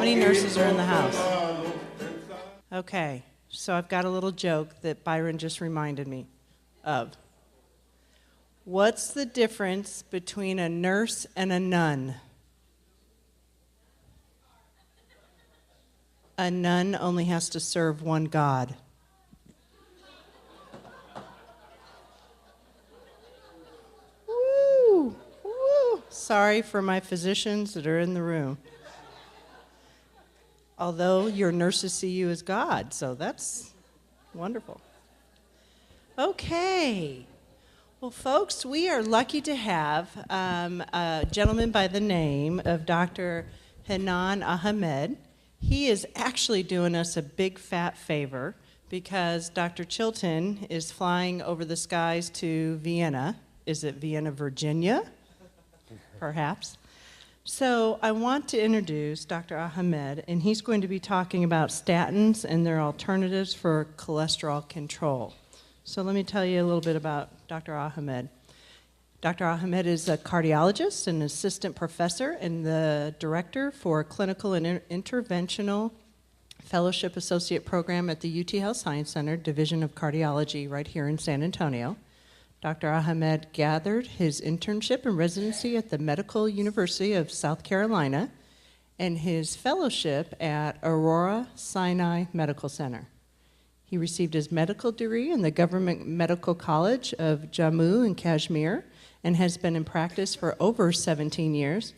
many nurses are in the house? Okay, so I've got a little joke that Byron just reminded me of. What's the difference between a nurse and a nun? A nun only has to serve one God. Woo! Woo! Sorry for my physicians that are in the room. Although your nurses see you as God, so that's wonderful. Okay. Well, folks, we are lucky to have a gentleman by the name of Dr. Hinan Ahmed. He is actually doing us a big fat favor because Dr. Chilton is flying over the skies to Vienna. Is it Vienna, Virginia? Perhaps. So I want to introduce Dr. Ahmed, and he's going to be talking about statins and their alternatives for cholesterol control. So let me tell you a little bit about Dr. Ahmed. Dr. Ahmed is a cardiologist and assistant professor and the director for Clinical and Interventional Fellowship Associate Program at the UTHSCSA Science Center, Division of Cardiology, right here in San Antonio. Dr. Ahmed gathered his internship and residency at the Medical University of South Carolina and his fellowship at Aurora Sinai Medical Center. He received his medical degree in the Government Medical College of Jammu and Kashmir and has been in practice for over 17 years.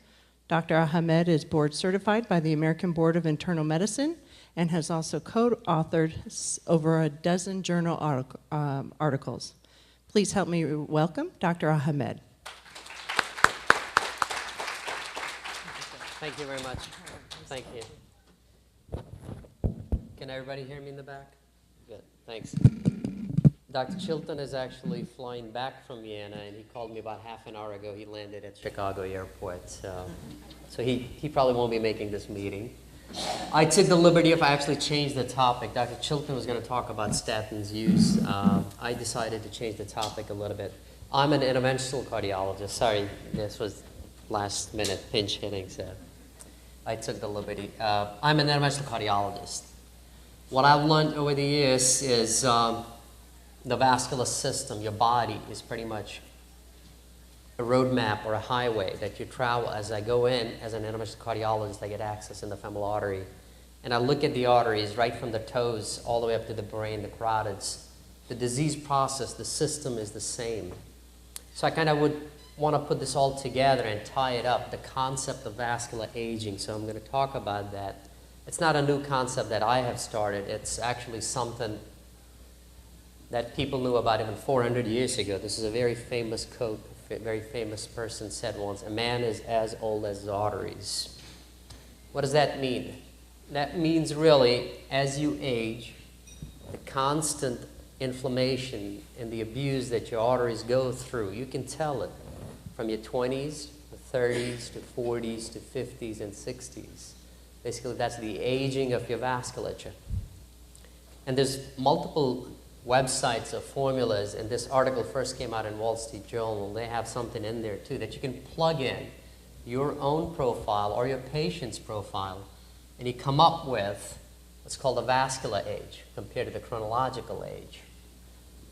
Dr. Ahmed is board certified by the American Board of Internal Medicine and has also co-authored over a dozen journal articles. Please help me welcome Dr. Ahmed. Thank you very much. Thank you. Can everybody hear me in the back? Good, thanks. Dr. Chilton is actually flying back from Vienna, and he called me about half an hour ago. He landed at Chicago Airport, so he probably won't be making this meeting. I took the liberty of actually changed the topic. Dr. Chilton was going to talk about statins use. I decided to change the topic a little bit. I'm an interventional cardiologist. Sorry, this was last minute pinch hitting, so I took the liberty. I'm an interventional cardiologist. What I've learned over the years is the vascular system, your body, is pretty much a roadmap or a highway that you travel. As I go in as an interventional cardiologist, I get access in the femoral artery, and I look at the arteries right from the toes all the way up to the brain, the carotids. The disease process, the system is the same. So I kind of would want to put this all together and tie it up, the concept of vascular aging. So I'm going to talk about that. It's not a new concept that I have started. It's actually something that people knew about even 400 years ago. This is a very famous quote. A very famous person said once, "A man is as old as his arteries." What does that mean? That means really, as you age, the constant inflammation and the abuse that your arteries go through, you can tell it from your 20s to 30s to 40s to 50s and 60s. Basically, that's the aging of your vasculature. And there's multiple websites of formulas, and this article first came out in Wall Street Journal. They have something in there too that you can plug in your own profile or your patient's profile, and you come up with what's called a vascular age compared to the chronological age.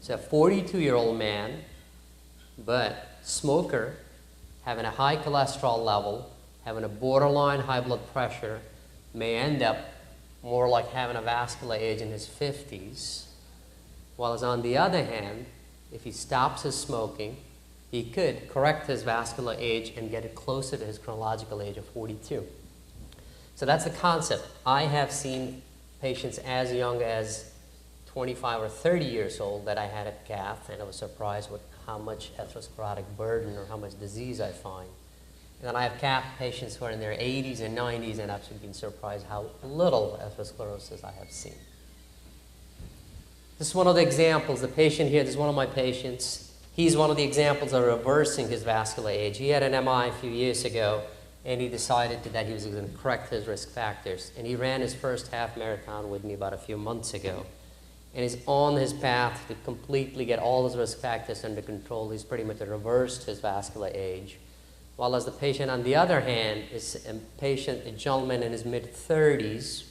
So a 42-year-old man, but smoker, having a high cholesterol level, having a borderline high blood pressure, may end up more like having a vascular age in his 50s. While on the other hand, if he stops his smoking, he could correct his vascular age and get it closer to his chronological age of 42. So that's the concept. I have seen patients as young as 25 or 30 years old that I had at cath, and I was surprised with how much atherosclerotic burden or how much disease I find. And then I have cath patients who are in their 80s and 90s, and I've been surprised how little atherosclerosis I have seen. This is one of the examples. The patient here, this is one of my patients. He's one of the examples of reversing his vascular age. He had an MI a few years ago, and he decided that he was going to correct his risk factors. And he ran his first half marathon with me about a few months ago. And he's on his path to completely get all his risk factors under control. He's pretty much reversed his vascular age. While as the patient on the other hand is a gentleman in his mid-30s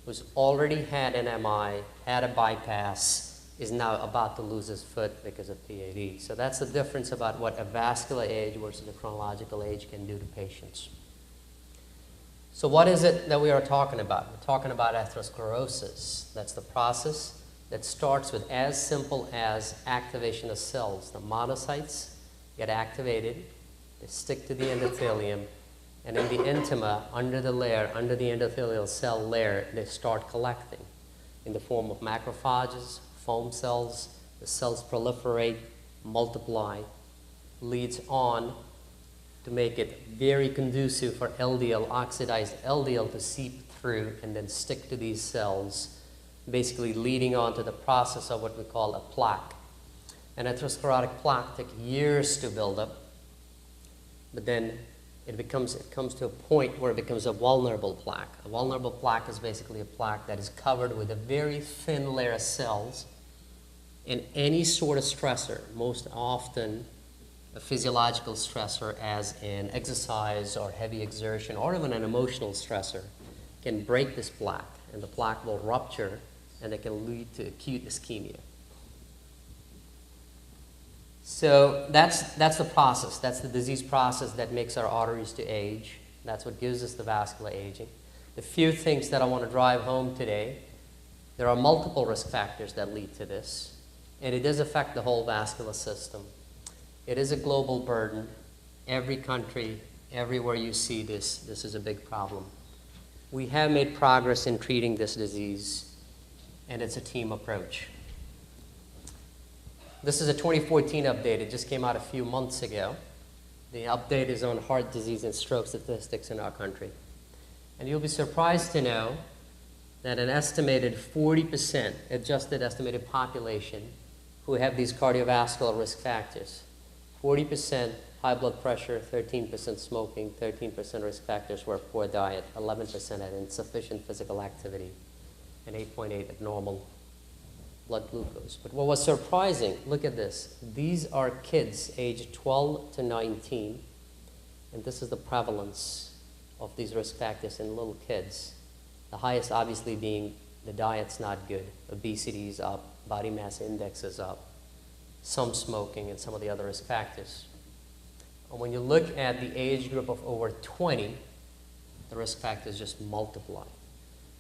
who's already had an MI, had a bypass, is now about to lose his foot because of PAD. So that's the difference about what a vascular age versus a chronological age can do to patients. So what is it that we are talking about? We're talking about atherosclerosis. That's the process that starts with as simple as activation of cells. The monocytes get activated. They stick to the endothelium, and in the intima, under the endothelial cell layer, they start collecting in the form of macrophages, foam cells. The cells proliferate, multiply, leads on to make it very conducive for LDL, oxidized LDL, to seep through and then stick to these cells, basically leading on to the process of what we call a plaque. An atherosclerotic plaque takes years to build up, but then it comes to a point where it becomes a vulnerable plaque. A vulnerable plaque is basically a plaque that is covered with a very thin layer of cells, and any sort of stressor, most often a physiological stressor as in exercise or heavy exertion, or even an emotional stressor, can break this plaque, and the plaque will rupture, and it can lead to acute ischemia. So that's the process. That's the disease process that makes our arteries to age. That's what gives us the vascular aging. The few things that I want to drive home today, there are multiple risk factors that lead to this, and it does affect the whole vascular system. It is a global burden. Every country, everywhere you see this is a big problem. We have made progress in treating this disease, and it's a team approach. This is a 2014 update. It just came out a few months ago. The update is on heart disease and stroke statistics in our country. And you'll be surprised to know that an estimated 40% adjusted estimated population who have these cardiovascular risk factors, 40% high blood pressure, 13% smoking, 13% risk factors were poor diet, 11% had insufficient physical activity, and 8.8 at normal blood glucose. But what was surprising, look at this. These are kids aged 12 to 19, and this is the prevalence of these risk factors in little kids. The highest obviously being the diet's not good, obesity is up, body mass index is up, some smoking, and some of the other risk factors. And when you look at the age group of over 20, the risk factors just multiply.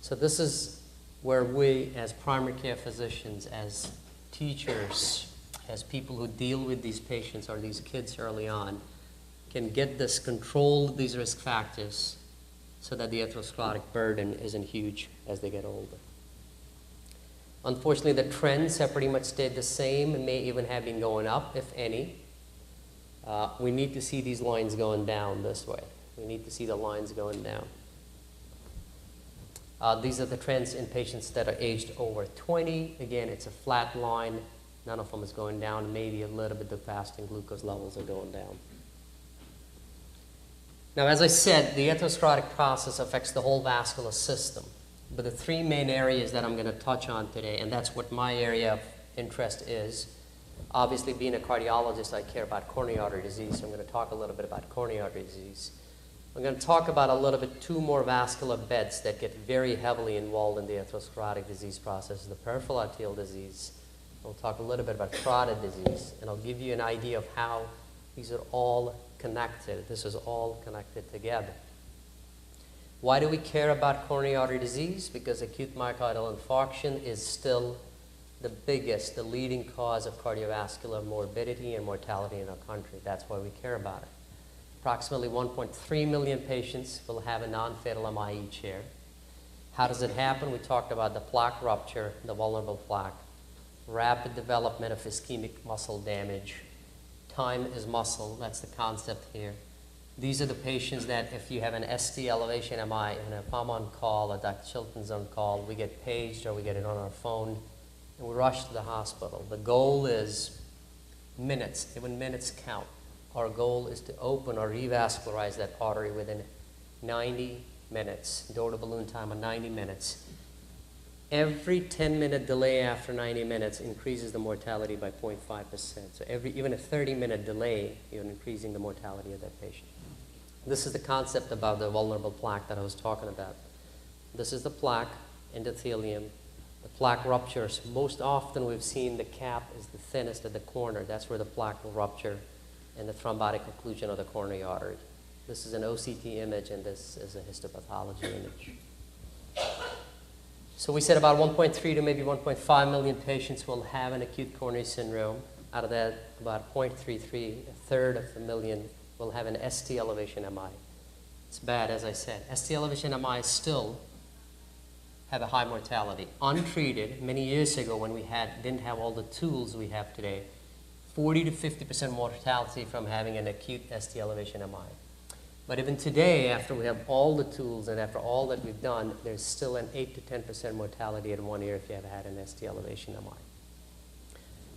So this is where we, as primary care physicians, as teachers, as people who deal with these patients or these kids early on, can get this control these risk factors so that the atherosclerotic burden isn't huge as they get older. Unfortunately, the trends have pretty much stayed the same and may even have been going up, if any. We need to see these lines going down this way. We need to see the lines going down. These are the trends in patients that are aged over 20. Again, it's a flat line. None of them is going down. Maybe a little bit the fasting glucose levels are going down. Now, as I said, the atherosclerotic process affects the whole vascular system. But the three main areas that I'm going to touch on today, and that's what my area of interest is. Obviously, being a cardiologist, I care about coronary artery disease, so I'm going to talk a little bit about coronary artery disease. I'm going to talk about a little bit two more vascular beds that get very heavily involved in the atherosclerotic disease process, the peripheral arterial disease. We'll talk a little bit about carotid disease, and I'll give you an idea of how these are all connected. This is all connected together. Why do we care about coronary artery disease? Because acute myocardial infarction is still the biggest, the leading cause of cardiovascular morbidity and mortality in our country. That's why we care about it. Approximately 1.3 million patients will have a non-fatal MI each year. How does it happen? We talked about the plaque rupture, the vulnerable plaque, rapid development of ischemic muscle damage. Time is muscle, that's the concept here. These are the patients that if you have an ST elevation MI, and if I'm on call or Dr. Chilton's on call, we get paged or we get it on our phone, and we rush to the hospital. The goal is minutes, even minutes count. Our goal is to open or revascularize that artery within 90 minutes, door to balloon time of 90 minutes. every 10-minute delay after 90 minutes increases the mortality by 0.5%. So even a 30-minute delay, you're increasing the mortality of that patient. This is the concept about the vulnerable plaque that I was talking about. This is the plaque, endothelium. The plaque ruptures. Most often we've seen the cap is the thinnest at the corner. That's where the plaque will rupture and the thrombotic occlusion of the coronary artery. This is an OCT image, and this is a histopathology image. So we said about 1.3 to maybe 1.5 million patients will have an acute coronary syndrome. Out of that, about 0.33, a third of a million, will have an ST elevation MI. It's bad, as I said. ST elevation MI still have a high mortality. Untreated, many years ago when we didn't have all the tools we have today, 40 to 50% mortality from having an acute ST elevation MI. But even today, after we have all the tools and after all that we've done, there's still an 8 to 10% mortality at 1 year if you have had an ST elevation MI.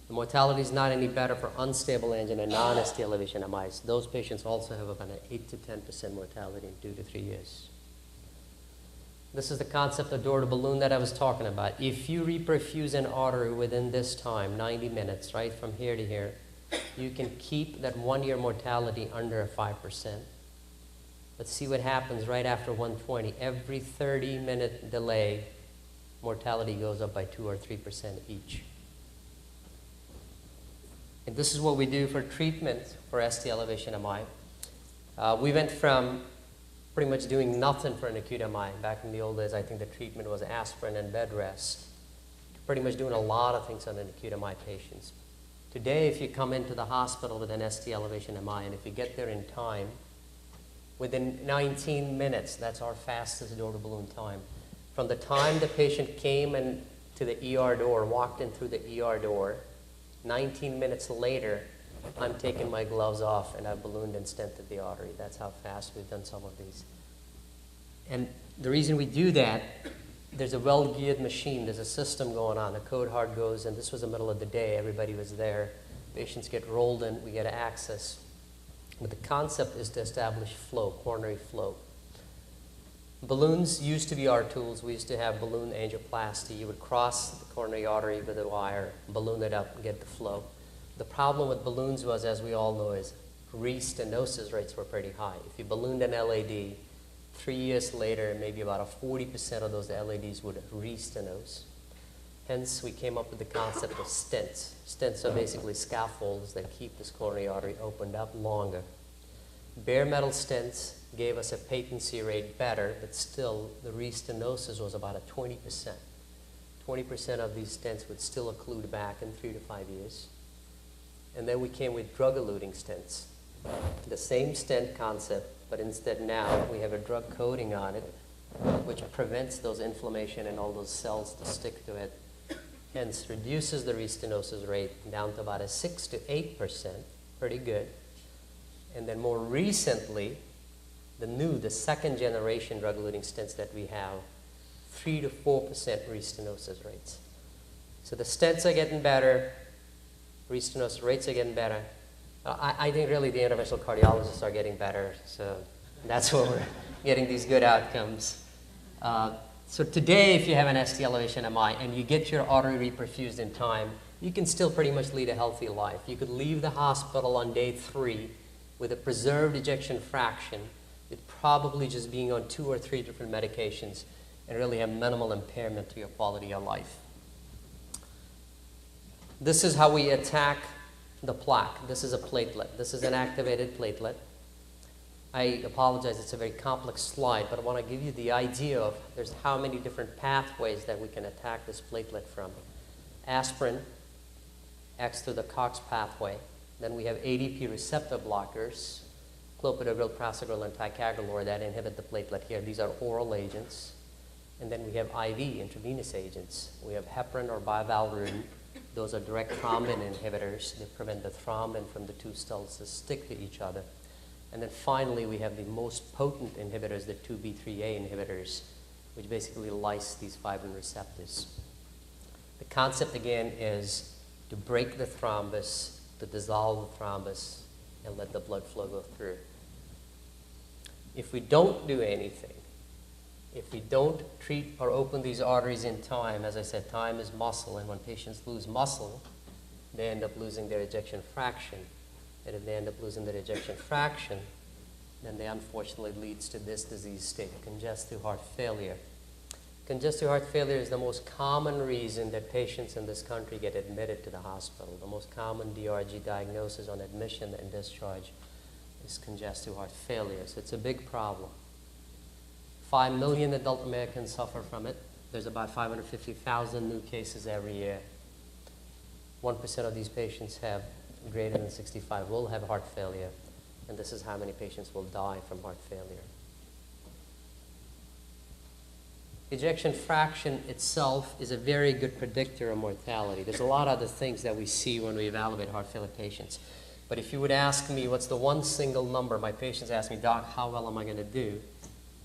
The mortality is not any better for unstable angina and non-ST elevation MIs. Those patients also have about an 8 to 10% mortality in 2 to 3 years. This is the concept of door-to-balloon that I was talking about. If you reperfuse an artery within this time, 90 minutes, right, from here to here, you can keep that 1 year mortality under 5%. But see what happens right after 120. Every 30-minute delay, mortality goes up by 2 or 3% each. And this is what we do for treatment for ST elevation MI. We went from pretty much doing nothing for an acute MI. Back in the old days, I think the treatment was aspirin and bed rest. Pretty much doing a lot of things on an acute MI patients. Today, if you come into the hospital with an ST elevation MI, and if you get there in time, within 19 minutes, that's our fastest door-to-balloon time. From the time the patient came in to the ER door, walked in through the ER door, 19 minutes later, I'm taking my gloves off and I've ballooned and stented the artery. That's how fast we've done some of these. And the reason we do that, there's a well-geared machine. There's a system going on. The code hard goes, and this was the middle of the day. Everybody was there. Patients get rolled in. We get access. But the concept is to establish flow, coronary flow. Balloons used to be our tools. We used to have balloon angioplasty. You would cross the coronary artery with a wire, balloon it up, and get the flow. The problem with balloons was, as we all know, is re-stenosis rates were pretty high. If you ballooned an LAD, 3 years later, maybe about 40% of those LADs would re-stenose. Hence, we came up with the concept of stents. Stents are basically scaffolds that keep this coronary artery opened up longer. Bare metal stents gave us a patency rate better, but still the re-stenosis was about a 20%. 20% of these stents would still occlude back in 3 to 5 years. And then we came with drug-eluting stents. The same stent concept, but instead now we have a drug coating on it, which prevents those inflammation and all those cells to stick to it. Hence, reduces the restenosis rate down to about a 6 to 8%, pretty good. And then more recently, the second generation drug-eluting stents that we have, 3 to 4% restenosis rates. So the stents are getting better, restenosis rates are getting better. I think really the interventional cardiologists are getting better, so that's where we're getting these good outcomes. So today, if you have an ST elevation MI and you get your artery reperfused in time, you can still pretty much lead a healthy life. You could leave the hospital on day 3 with a preserved ejection fraction, with probably just being on 2 or 3 different medications, and really have minimal impairment to your quality of life. This is how we attack the plaque. This is a platelet. This is an activated platelet. I apologize, it's a very complex slide, but I want to give you the idea of there's how many different pathways that we can attack this platelet from. Aspirin acts through the COX pathway. Then we have ADP receptor blockers, clopidogrel, prasugrel, and ticagrelor that inhibit the platelet here. These are oral agents. And then we have IV, intravenous agents. We have heparin or bivalverin. Those are direct thrombin inhibitors. They prevent the thrombin from the two cells to stick to each other. And then finally, we have the most potent inhibitors, the 2B3A inhibitors, which basically lyse these fibrin receptors. The concept, again, is to break the thrombus, to dissolve the thrombus, and let the blood flow go through. If we don't do anything, If we don't treat or open these arteries in time, as I said, time is muscle, and when patients lose muscle, they end up losing their ejection fraction. And if they end up losing their ejection fraction, then they unfortunately leads to this disease state, congestive heart failure. Congestive heart failure is the most common reason that patients in this country get admitted to the hospital. The most common DRG diagnosis on admission and discharge is congestive heart failure. So it's a big problem. 5 million adult Americans suffer from it. There's about 550,000 new cases every year. 1% of these patients have greater than 65 will have heart failure, and this is how many patients will die from heart failure. Ejection fraction itself is a very good predictor of mortality. There's a lot of other things that we see when we evaluate heart failure patients. But if you would ask me what's the one single number, my patients ask me, Doc, how well am I going to do?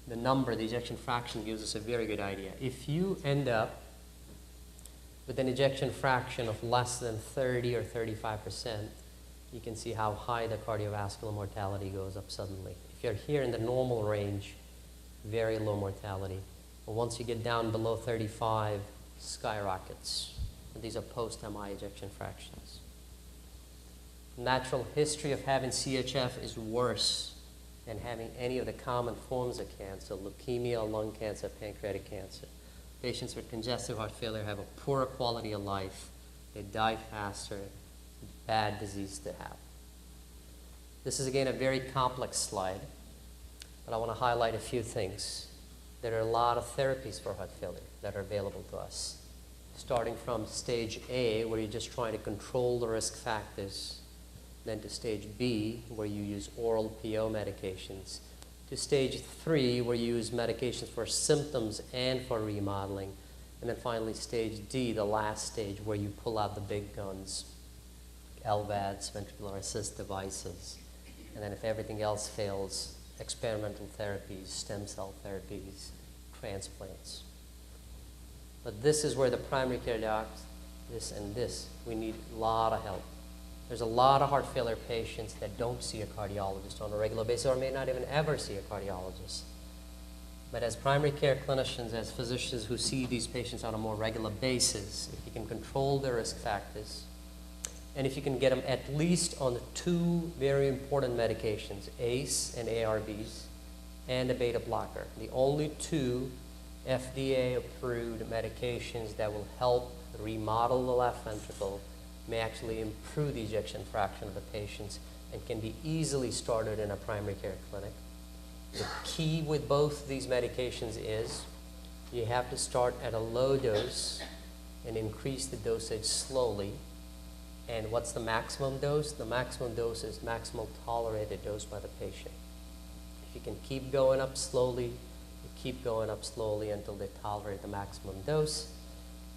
The number, the ejection fraction, gives us a very good idea. If you end up with an ejection fraction of less than 30 or 35%, you can see how high the cardiovascular mortality goes up suddenly. If you're here in the normal range, very low mortality. But once you get down below 35, skyrockets. And these are post-MI ejection fractions. Natural history of having CHF is worse than having any of the common forms of cancer, leukemia, lung cancer, pancreatic cancer. Patients with congestive heart failure have a poorer quality of life. They die faster. Bad disease to have. This is, again, a very complex slide, but I want to highlight a few things. There are a lot of therapies for heart failure that are available to us, starting from stage A, where you're just trying to control the risk factors, then to stage B, where you use oral PO medications, to stage 3, where you use medications for symptoms and for remodeling, and then finally stage D, the last stage, where you pull out the big guns, LVADs, ventricular assist devices, and then if everything else fails, experimental therapies, stem cell therapies, transplants. But this is where the primary care docs, we need a lot of help. There's a lot of heart failure patients that don't see a cardiologist on a regular basis or may not even ever see a cardiologist. But as primary care clinicians, as physicians who see these patients on a more regular basis, if you can control their risk factors, and if you can get them at least on the 2 very important medications, ACE and ARBs, and a beta blocker, the only 2 FDA-approved medications that will help remodel the left ventricle, may actually improve the ejection fraction of the patients, and can be easily started in a primary care clinic. The key with both these medications is you have to start at a low dose and increase the dosage slowly. And what's the maximum dose? The maximum dose is maximal tolerated dose by the patient. If you can keep going up slowly, you keep going up slowly until they tolerate the maximum dose.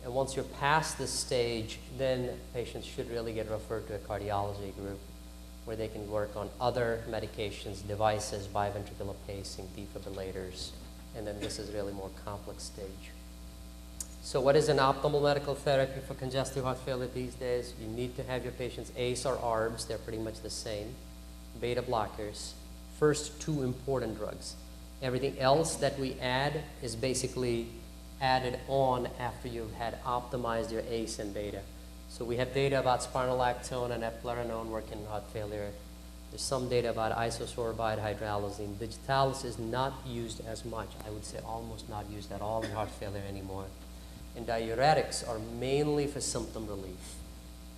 And once you're past this stage, then patients should really get referred to a cardiology group where they can work on other medications, devices, biventricular pacing, defibrillators, and then this is really more complex stage. So what is an optimal medical therapy for congestive heart failure these days? You need to have your patients ACE or ARBs, they're pretty much the same, beta blockers, first 2 important drugs. Everything else that we add is basically added on after you've had optimized your ACE and beta. So we have data about spironolactone and eplerenone working in heart failure. There's some data about isosorbide hydralazine. Digitalis is not used as much. I would say almost not used at all in heart failure anymore. And diuretics are mainly for symptom relief.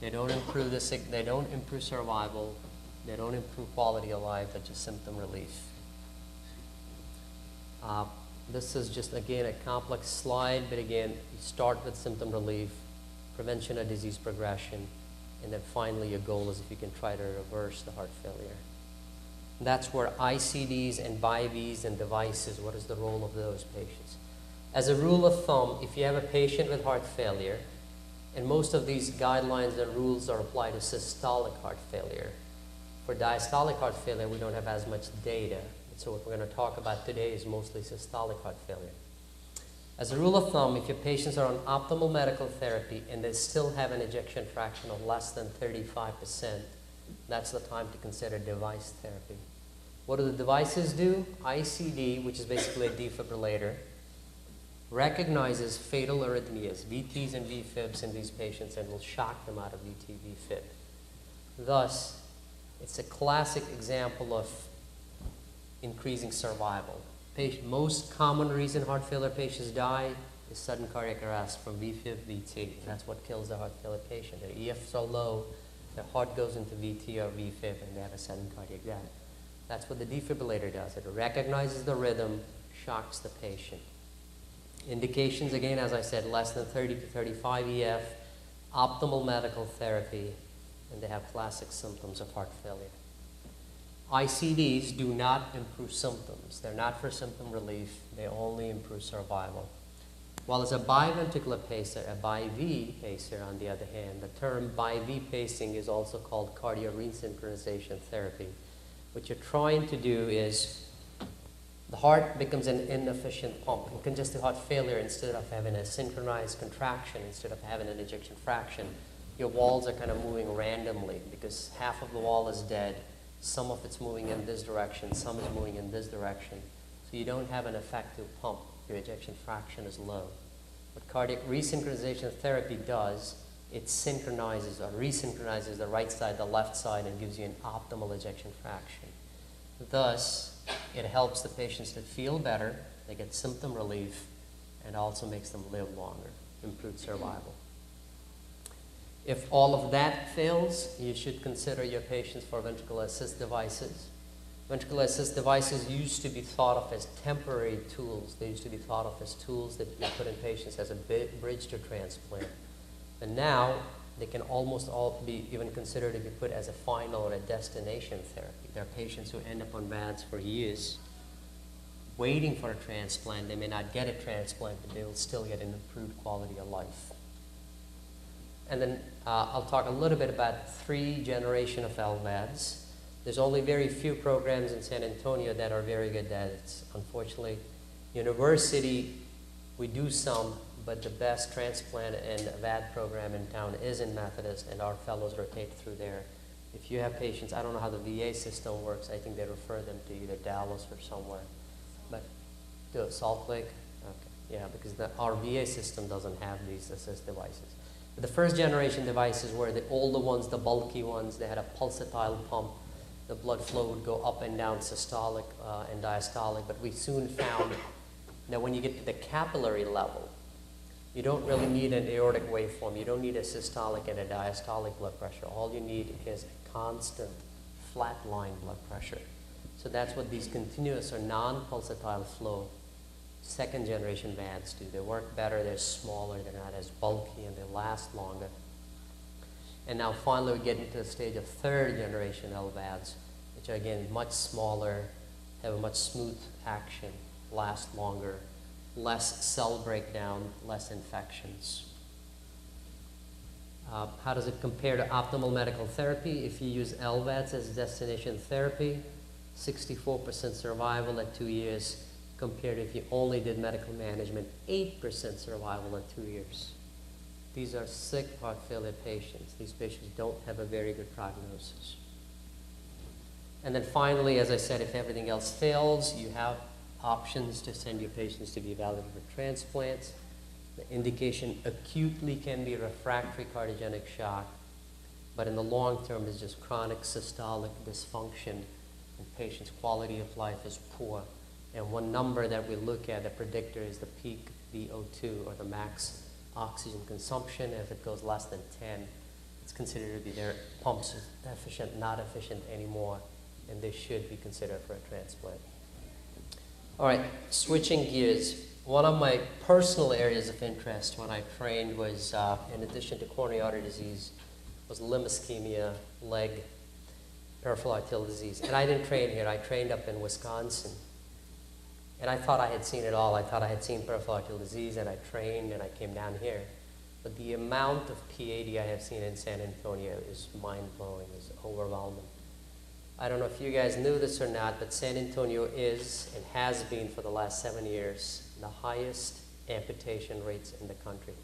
They don't improve they don't improve survival, they don't improve quality of life, they're just symptom relief. This is just, again, a complex slide, but again, you start with symptom relief, prevention of disease progression, and then finally your goal is if you can try to reverse the heart failure. And that's where ICDs and BIVs and devices, what is the role of those patients? As a rule of thumb, if you have a patient with heart failure, and most of these guidelines and rules are applied to systolic heart failure. For diastolic heart failure, we don't have as much data. So what we're going to talk about today is mostly systolic heart failure. As a rule of thumb, if your patients are on optimal medical therapy and they still have an ejection fraction of less than 35%, that's the time to consider device therapy. What do the devices do? ICD, which is basically a defibrillator, recognizes fatal arrhythmias, VTs and VFibs in these patients, and will shock them out of VT, VFib. Thus, it's a classic example of increasing survival. Most common reason heart failure patients die is sudden cardiac arrest from VFib, VT. That's what kills the heart failure patient. Their EFs are low, their heart goes into VT or VFib, and they have a sudden cardiac death. That's what the defibrillator does. It recognizes the rhythm, shocks the patient. Indications, again, as I said, less than 30 to 35 EF, optimal medical therapy, and they have classic symptoms of heart failure. ICDs do not improve symptoms. They're not for symptom relief. They only improve survival. While as a biventricular pacer, a BiV pacer, on the other hand, the term BiV pacing is also called cardio resynchronization therapy. What you're trying to do is the heart becomes an inefficient pump. In congestive heart failure, instead of having a synchronized contraction, instead of having an ejection fraction, your walls are kind of moving randomly because half of the wall is dead. Some of it's moving in this direction, some is moving in this direction. So you don't have an effective pump. Your ejection fraction is low. What cardiac resynchronization therapy does, it synchronizes or resynchronizes the right side, the left side, and gives you an optimal ejection fraction. Thus, it helps the patients to feel better, they get symptom relief, and also makes them live longer, improve survival. If all of that fails, you should consider your patients for ventricular assist devices. Ventricular assist devices used to be thought of as temporary tools. They used to be thought of as tools that you put in patients as a bridge to transplant. And now, they can almost all be even considered to be put as a final or a destination therapy. There are patients who end up on VADs for years waiting for a transplant. They may not get a transplant, but they will still get an improved quality of life. And then I'll talk a little bit about 3 generation of LVADs. There's only very few programs in San Antonio that are very good at it. Unfortunately, university, we do some, but the best transplant and VAD program in town is in Methodist, and our fellows rotate through there. If you have patients, I don't know how the VA system works. I think they refer them to either Dallas or somewhere. But to Salt Lake? Okay. Yeah, because our VA system doesn't have these assist devices. But the first generation devices were the older ones, the bulky ones. They had a pulsatile pump. The blood flow would go up and down, systolic and diastolic. But we soon found that when you get to the capillary level, you don't really need an aortic waveform. You don't need a systolic and a diastolic blood pressure. All you need is a constant flat line blood pressure. So that's what these continuous or non-pulsatile flow second generation VADs do. They work better, they're smaller, they're not as bulky, and they last longer. And now finally we get into the stage of third generation LVADs, which are again much smaller, have a much smooth action, last longer, less cell breakdown, less infections. How does it compare to optimal medical therapy? If you use LVADs as destination therapy, 64% survival at 2 years, compared to if you only did medical management, 8% survival at 2 years. These are sick heart failure patients. These patients don't have a very good prognosis. And then finally, as I said, if everything else fails, you have options to send your patients to be evaluated for transplants. The indication acutely can be refractory cardiogenic shock, but in the long term is just chronic systolic dysfunction, and patients' quality of life is poor. And one number that we look at, a predictor, is the peak VO2, or the max oxygen consumption. If it goes less than 10, it's considered to be their pumps efficient, not efficient anymore, and they should be considered for a transplant. All right, switching gears. One of my personal areas of interest when I trained was, in addition to coronary artery disease, was limb ischemia, leg, peripheral arterial disease. And I didn't train here. I trained up in Wisconsin. And I thought I had seen it all. I thought I had seen peripheral arterial disease, and I trained, and I came down here. But the amount of PAD I have seen in San Antonio is mind-blowing, is overwhelming. I don't know if you guys knew this or not, but San Antonio is, and has been for the last 7 years, the highest amputation rates in the country.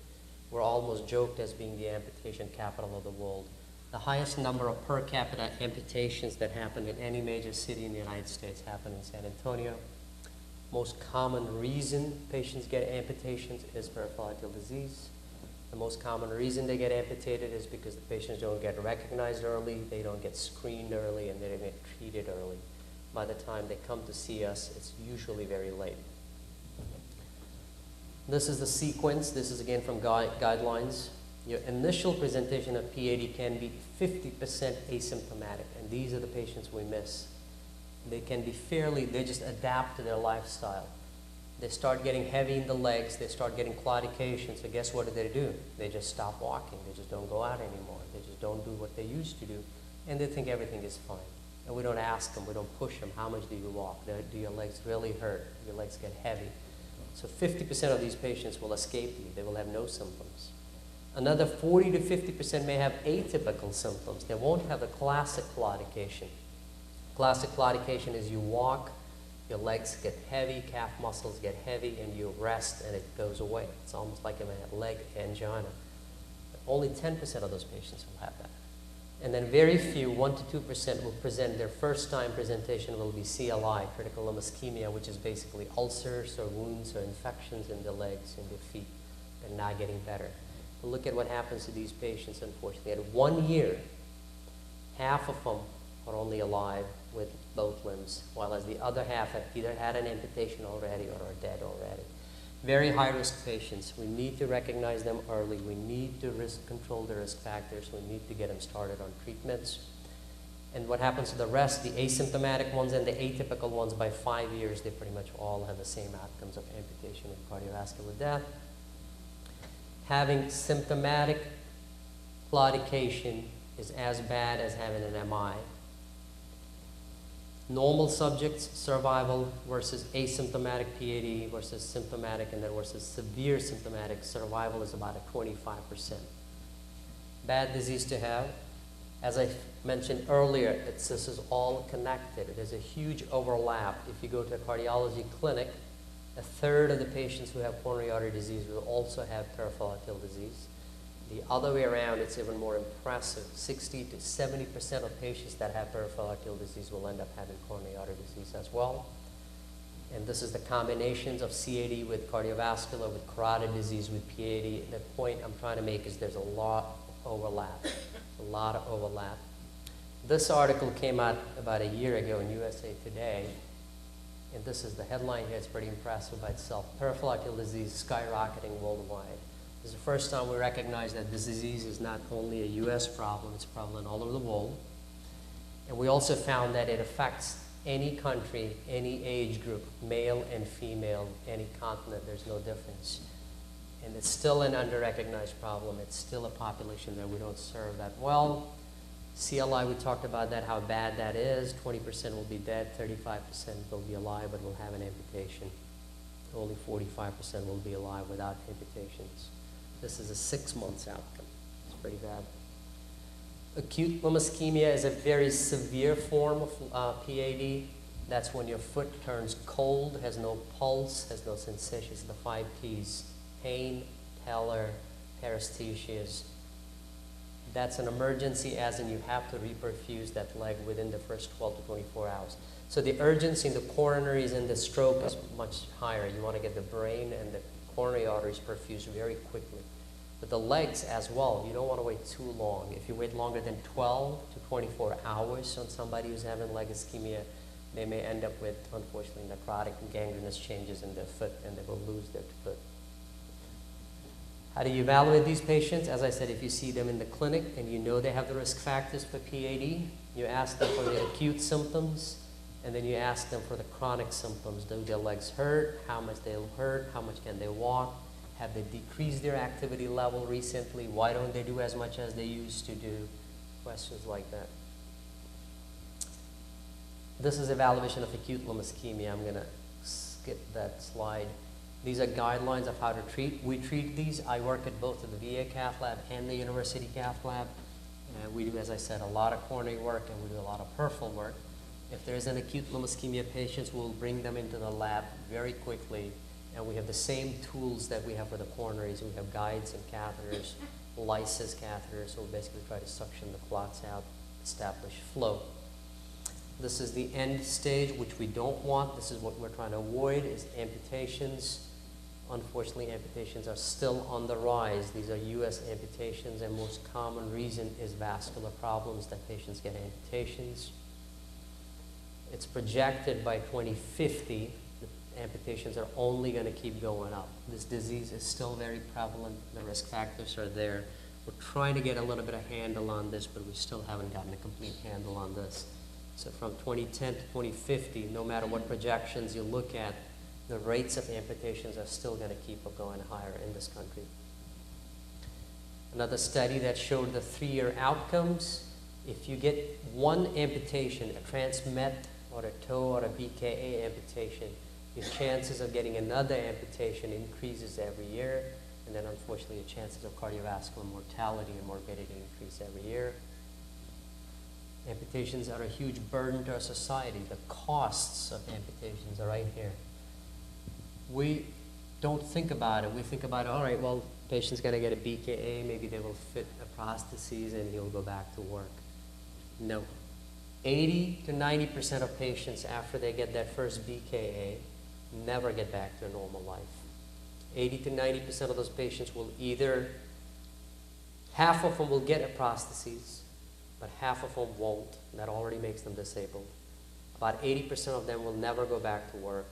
We're almost joked as being the amputation capital of the world. The highest number of per capita amputations that happen in any major city in the United States happen in San Antonio. Most common reason patients get amputations is peripheral arterial disease. The most common reason they get amputated is because the patients don't get recognized early, they don't get screened early, and they don't get treated early. By the time they come to see us, it's usually very late. This is the sequence. This is again from guidelines. Your initial presentation of PAD can be 50% asymptomatic, and these are the patients we miss. They can be they just adapt to their lifestyle. They start getting heavy in the legs, they start getting claudication, so guess what do? They just stop walking, they just don't go out anymore, they just don't do what they used to do, and they think everything is fine. And we don't ask them, we don't push them, how much do you walk? Do your legs really hurt? Do your legs get heavy? So 50% of these patients will escape you, they will have no symptoms. Another 40 to 50% may have atypical symptoms. They won't have a classic claudication. Classic claudication is you walk, your legs get heavy, calf muscles get heavy, and you rest and it goes away. It's almost like a leg angina. But only 10% of those patients will have that. And then very few, 1 to 2% will present, their first time presentation will be CLI, critical limb ischemia, which is basically ulcers or wounds or infections in the legs and the feet. They're not getting better. But look at what happens to these patients, unfortunately. At 1 year, half of them are only alive with both limbs, while as the other half have either had an amputation already or are dead already. Very high-risk patients. We need to recognize them early. We need to control the risk factors. We need to get them started on treatments. And what happens to the rest, the asymptomatic ones and the atypical ones, by 5 years, they pretty much all have the same outcomes of amputation and cardiovascular death. Having symptomatic claudication is as bad as having an MI. Normal subjects, survival versus asymptomatic PAD versus symptomatic and then versus severe symptomatic, survival is about a 25%. Bad disease to have. As I mentioned earlier, this is all connected. There's a huge overlap. If you go to a cardiology clinic, a third of the patients who have coronary artery disease will also have peripheral arterial disease. The other way around, it's even more impressive. 60 to 70% of patients that have peripheral arterial disease will end up having coronary artery disease as well. And this is the combinations of CAD with cardiovascular, with carotid disease, with PAD. The point I'm trying to make is there's a lot of overlap, a lot of overlap. This article came out about a year ago in USA Today, and this is the headline here. It's pretty impressive by itself. Peripheral arterial disease skyrocketing worldwide. This is the first time we recognize that this disease is not only a US problem, it's prevalent all over the world. And we also found that it affects any country, any age group, male and female, any continent, there's no difference. And it's still an under-recognized problem. It's still a population that we don't serve that well. CLI, we talked about that, how bad that is. 20% will be dead, 35% will be alive but will have an amputation. Only 45% will be alive without amputations. This is a 6 months outcome. It's pretty bad. Acute limb ischemia is a very severe form of PAD. That's when your foot turns cold, has no pulse, has no sensation. It's the 5 Ps: pain, pallor, paresthesias. That's an emergency, as in you have to reperfuse that leg within the first 12 to 24 hours. So the urgency in the coronaries and the stroke is much higher. You want to get the brain and the coronary arteries perfused very quickly. But the legs as well, you don't want to wait too long. If you wait longer than 12 to 24 hours on somebody who's having leg ischemia, they may end up with, unfortunately, necrotic and gangrenous changes in their foot, and they will lose their foot. How do you evaluate these patients? As I said, if you see them in the clinic and you know they have the risk factors for PAD, you ask them for the acute symptoms, and then you ask them for the chronic symptoms. Do their legs hurt? How much they'll hurt? How much can they walk? Have they decreased their activity level recently? Why don't they do as much as they used to do? Questions like that. This is evaluation of acute limb ischemia. I'm going to skip that slide. These are guidelines of how to treat. We treat these. I work at both the VA cath lab and the university cath lab. We do, as I said, a lot of coronary work, and we do a lot of peripheral work. If there is an acute limb ischemia patient, we'll bring them into the lab very quickly. And we have the same tools that we have for the coronaries. We have guides and catheters, lysis catheters, so we basically try to suction the clots out, establish flow. This is the end stage, which we don't want. This is what we're trying to avoid, is amputations. Unfortunately, amputations are still on the rise. These are US amputations, and most common reason is vascular problems that patients get amputations. It's projected by 2050, the amputations are only going to keep going up. This disease is still very prevalent. The risk factors are there. We're trying to get a little bit of handle on this, but we still haven't gotten a complete handle on this. So from 2010 to 2050, no matter what projections you look at, the rates of amputations are still going to keep going higher in this country. Another study that showed the 3-year outcomes, if you get one amputation, a transmet or a toe or a BKA amputation, your chances of getting another amputation increases every year, and then unfortunately your chances of cardiovascular mortality and morbidity increase every year. Amputations are a huge burden to our society. The costs of amputations are right here. We don't think about it. We think about, all right, well, patient's going to get a BKA, maybe they will fit a prosthesis and he'll go back to work. No. 80 to 90% of patients after they get that first BKA never get back to a normal life. 80 to 90% of those patients will either, half of them will get a prosthesis, but half of them won't. That already makes them disabled. About 80% of them will never go back to work.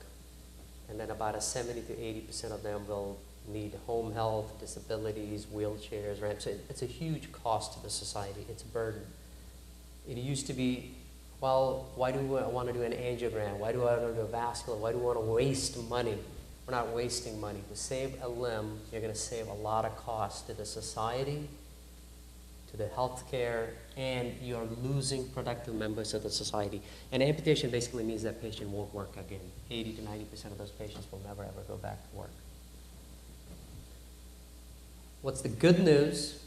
And then about 70 to 80% of them will need home health, disabilities, wheelchairs, ramps. It's a huge cost to the society. It's a burden. It used to be, well, why do I want to do an angiogram? Why do I want to do a vascular? Why do I want to waste money? We're not wasting money. To save a limb, you're going to save a lot of cost to the society, to the healthcare, and you're losing productive members of the society. And amputation basically means that patient won't work again. 80 to 90% of those patients will never ever go back to work. What's the good news?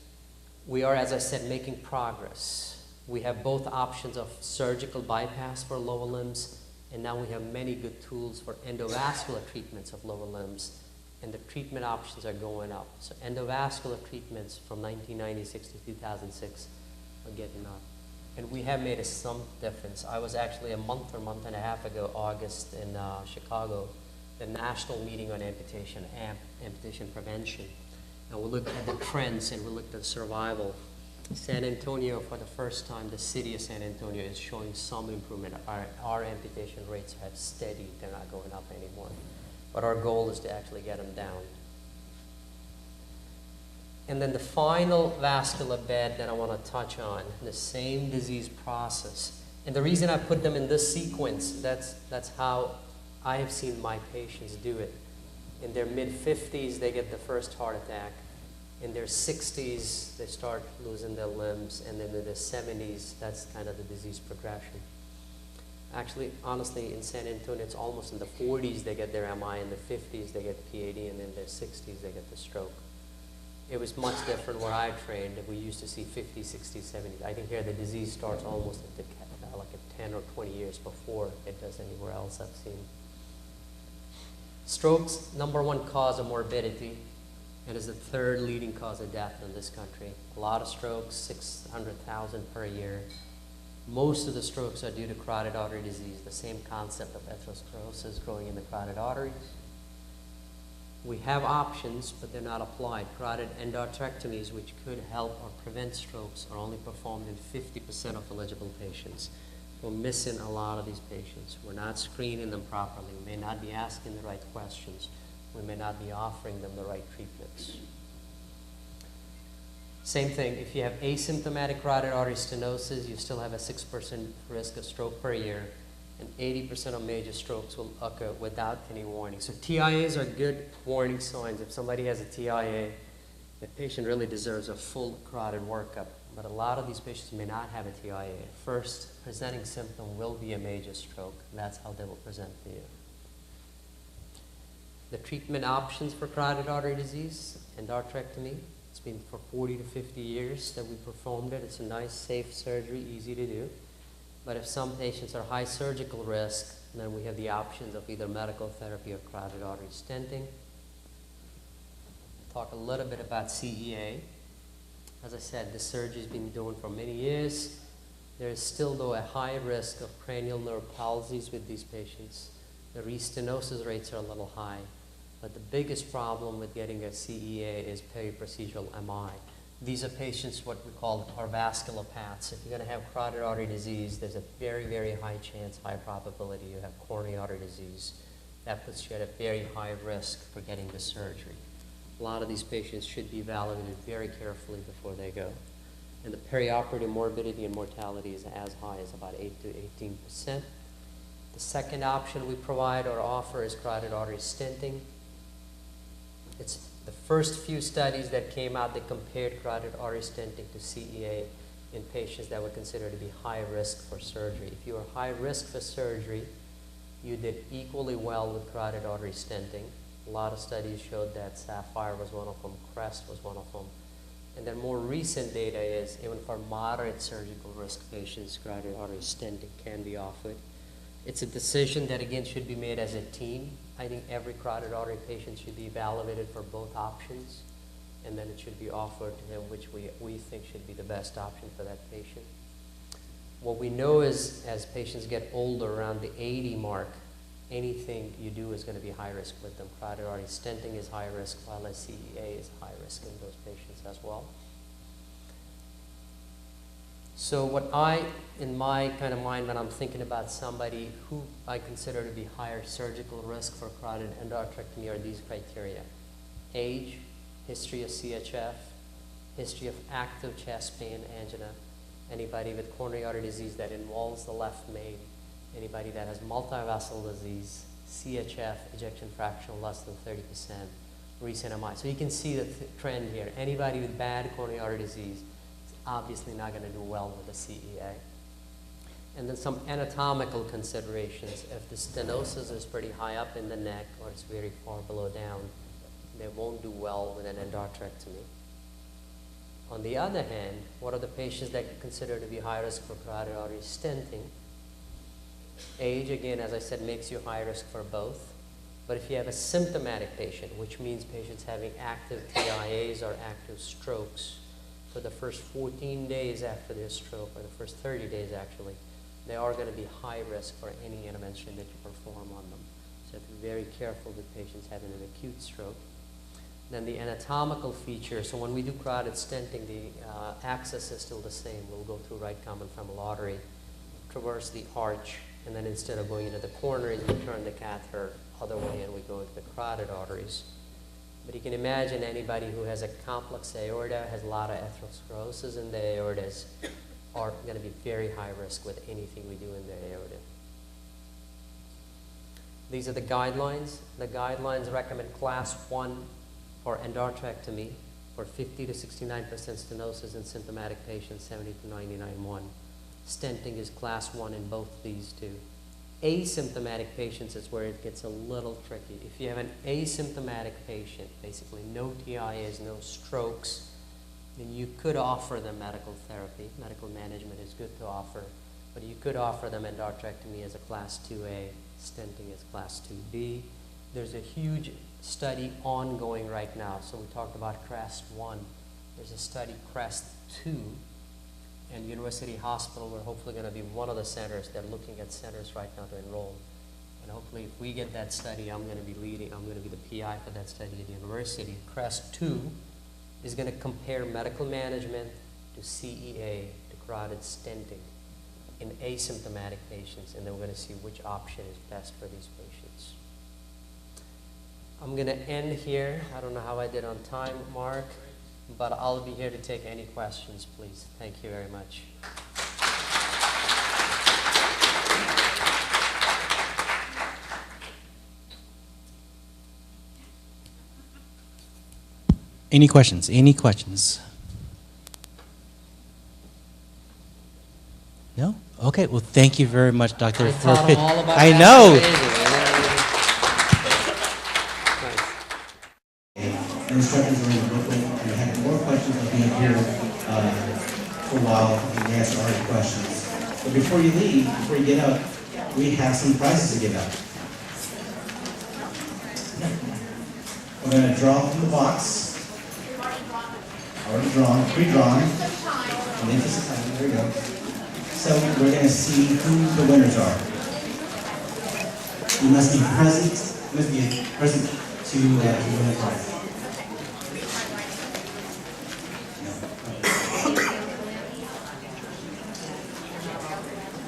We are, as I said, making progress. We have both options of surgical bypass for lower limbs, and now we have many good tools for endovascular treatments of lower limbs, and the treatment options are going up. So endovascular treatments from 1996 to 2006 are getting up. And we have made some difference. I was actually a month and a half ago, August, in Chicago, the national meeting on amputation, AMP, amputation prevention. And we looked at the trends and we looked at survival. San Antonio, for the first time, the city of San Antonio is showing some improvement. Our amputation rates have steadied. They're not going up anymore. But our goal is to actually get them down. And then the final vascular bed that I want to touch on, the same disease process. And the reason I put them in this sequence, that's how I have seen my patients do it. In their mid-50s, they get the first heart attack. In their 60s, they start losing their limbs. And then in their 70s, that's kind of the disease progression. Actually, honestly, in San Antonio, it's almost in the 40s they get their MI, in the 50s they get PAD, and in their 60s they get the stroke. It was much different where I trained. We used to see 50s, 60s, 70s. I think here the disease starts almost at like 10 or 20 years before it does anywhere else I've seen. Strokes, #1 cause of morbidity, and is the 3rd leading cause of death in this country. A lot of strokes, 600,000 per year. Most of the strokes are due to carotid artery disease, the same concept of atherosclerosis growing in the carotid arteries. We have options, but they're not applied. Carotid endarterectomies, which could help or prevent strokes, are only performed in 50% of eligible patients. We're missing a lot of these patients. We're not screening them properly. We may not be asking the right questions. We may not be offering them the right treatments. Same thing, if you have asymptomatic carotid artery stenosis, you still have a 6% risk of stroke per year, and 80% of major strokes will occur without any warning. So TIAs are good warning signs. If somebody has a TIA, the patient really deserves a full carotid workup. But a lot of these patients may not have a TIA. First presenting symptom will be a major stroke. That's how they will present to you. The treatment options for carotid artery disease, endarterectomy. It's been for 40 to 50 years that we performed it. It's a nice, safe surgery, easy to do. But if some patients are high surgical risk, then we have the options of either medical therapy or carotid artery stenting. Talk a little bit about CEA. As I said, this surgery has been doing for many years. There is still, though, a high risk of cranial nerve palsies with these patients. The restenosis rates are a little high, but the biggest problem with getting a CEA is periprocedural MI. These are patients, what we call our vascular paths. If you're going to have carotid artery disease, there's a very, very high chance, high probability you have coronary artery disease. That puts you at a very high risk for getting the surgery. A lot of these patients should be evaluated very carefully before they go. And the perioperative morbidity and mortality is as high as about 8 to 18%. The second option we provide or offer is carotid artery stenting. It's the first few studies that came out that compared carotid artery stenting to CEA in patients that were considered to be high risk for surgery. If you were high risk for surgery, you did equally well with carotid artery stenting. A lot of studies showed that Sapphire was one of them, Crest was one of them. And then more recent data is even for moderate surgical risk patients, carotid artery stenting can be offered. It's a decision that, again, should be made as a team. I think every carotid artery patient should be evaluated for both options, and then it should be offered to him which we think should be the best option for that patient. What we know is as patients get older, around the 80 mark, anything you do is going to be high risk with them. Carotid artery stenting is high risk, while a CEA is high risk in those patients as well. So what in my kind of mind, when I'm thinking about somebody who I consider to be higher surgical risk for carotid endarterectomy, are these criteria: age, history of CHF, history of active chest pain, angina, anybody with coronary artery disease that involves the left main, anybody that has multivessel disease, CHF, ejection fraction less than 30%, recent MI. So you can see the trend here. Anybody with bad coronary artery disease is obviously not going to do well with a CEA. And then some anatomical considerations. If the stenosis is pretty high up in the neck or it's very far below down, they won't do well with an endarterectomy. On the other hand, what are the patients that are considered to be high risk for carotid artery stenting? Age, again, as I said, makes you high risk for both. But if you have a symptomatic patient, which means patients having active TIAs or active strokes for the first 14 days after their stroke, or the first 30 days actually, they are going to be high risk for any intervention that you perform on them. So you have to be very careful with patients having an acute stroke. Then the anatomical features. So when we do carotid stenting, the axis is still the same. We'll go through right common femoral artery, traverse the arch, and then instead of going into the coronaries, we turn the catheter other way and we go into the carotid arteries. But you can imagine anybody who has a complex aorta, has a lot of atherosclerosis in the aortas, are going to be very high risk with anything we do in the aorta. These are the guidelines. The guidelines recommend class 1 for endarterectomy for 50 to 69% stenosis in symptomatic patients, 70 to 99.1. Stenting is class 1 in both these two. Asymptomatic patients is where it gets a little tricky. If you have an asymptomatic patient, basically no TIAs, no strokes, then you could offer them medical therapy. Medical management is good to offer, but you could offer them endarterectomy as a class 2A, stenting as class 2B. There's a huge study ongoing right now. So we talked about CREST 1. There's a study, CREST 2, and University Hospital. We're hopefully going to be one of the centers. They're looking at centers right now to enroll. And hopefully if we get that study, I'm going to be leading, I'm going to be the PI for that study at the university. CREST 2 is going to compare medical management to CEA, to carotid stenting in asymptomatic patients, and then we're going to see which option is best for these patients. I'm going to end here. I don't know how I did on time, Mark, but I'll be here to take any questions, please. Thank you very much. Any questions? Any questions? No? Okay, well, thank you very much, Dr. I taught them all about I know. Instructors are in the room. If you have more questions, I'll be here for a while and answer our questions. But before you leave, before you get out, we have some prizes to give out. We're going to draw from the box. Already drawn, pre-drawn. In the interest of time, there we go. So we're going to see who the winners are. You must be present. To win the prize.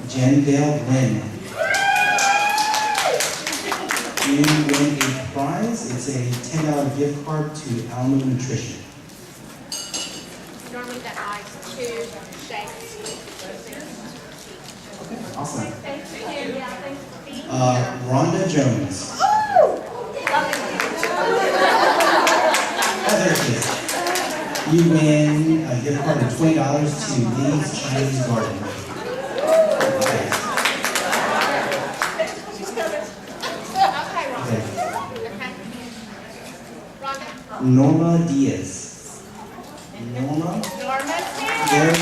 Jendale Wynn. You win a prize. It's a $10 gift card to Alma Nutrition. Normally that buys 2 shakes. Awesome. Thank you. Yeah, thanks for being here. Rhonda Jones. There it is. You win a gift card of $20 to Lee's Chinese Garden. Okay. Okay, Rhonda. Okay. Rhonda. Norma Diaz. Norma? Norma. There.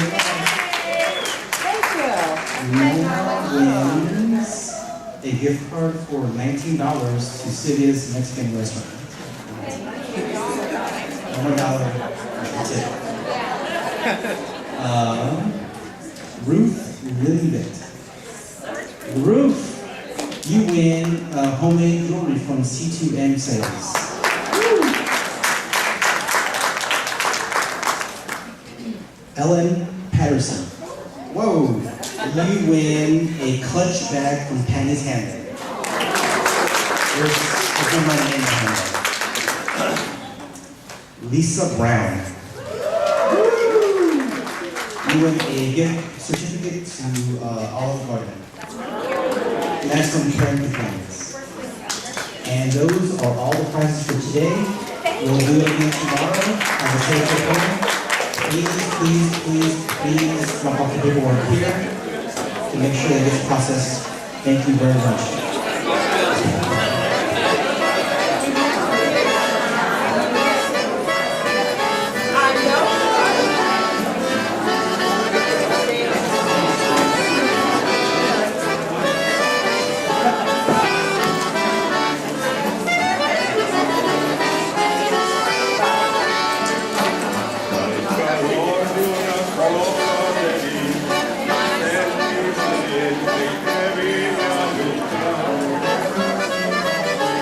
Thank you. Norma wins a gift card for $19 to Sabios Mexican restaurant. $1 tip. Ruth Lilibet. Ruth, you win homemade jewelry from C2M Sales. Ellen Patterson. Whoa, you win a clutch bag from Penny's Handbag. There's my name on it. Lisa Brown. You win a gift certificate to Olive Garden. That's from Caring Performance. And those are all the prizes for today. We'll do it again tomorrow. Have a safe day. Please drop off the paperwork here to make sure that it's processed. Thank you very much.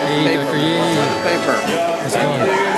Hey, Dr. Yee. Paper. How's it going?